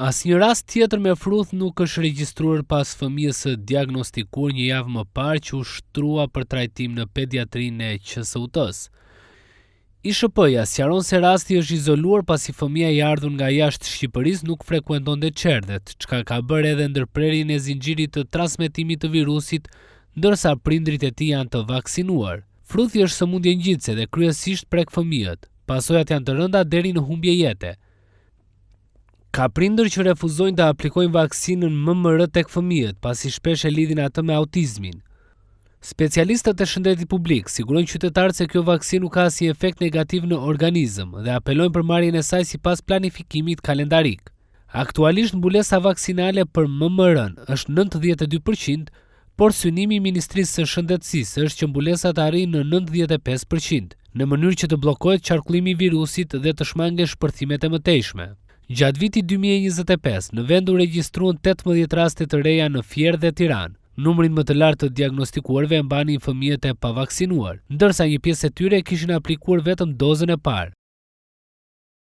Asnjë rast tjetër me fruth nuk është regjistruar pas fëmijës së diagnostikuar një javë më parë që u shtrua për trajtim në pediatrinë e QSUT-s. ISHP-ja sqaron se rasti është izoluar pasi fëmia i ardhur nga jashtë Shqipërisë nuk frekuentonte qerdhet, çka ka bërë edhe ndërprerjen e zinxhirit të transmetimit të virusit, ndërsa prindrit e tij janë të vaksinuar. Fruthi është sëmundje ngjitse dhe kryesisht prek fëmijët. Pasojat janë të rënda deri në humbje jete. Ka prindër që refuzojnë të aplikojnë vaksinën MMR tek fëmijët, pasi shpesh e lidhin atë me autizmin. Specialistët e shëndetit publik sigurojnë qytetarët se kjo vaksinë nuk ka asnjë efekt negativ në organizëm dhe apelojnë për marrjen e saj sipas planifikimit kalendarik. Aktualisht mbulesa vaksinale për MMR-n është 92%, por synimi i Ministrisë së Shëndetësisë është që mbulesa të arrijë në 95%, në mënyrë që të bllokohet qarkullimi i virusit dhe të shmangen shpërthimet e mëtejshme. Gjatë vitit 2025, në vend u regjistruan 18 raste të reja në Fier dhe Tiranë. Numrin më të lartë të diagnostikuarve e mbanin fëmijët e pavaksinuar, ndërsa një pjesë e tyre kishin aplikuar vetëm dozën e parë.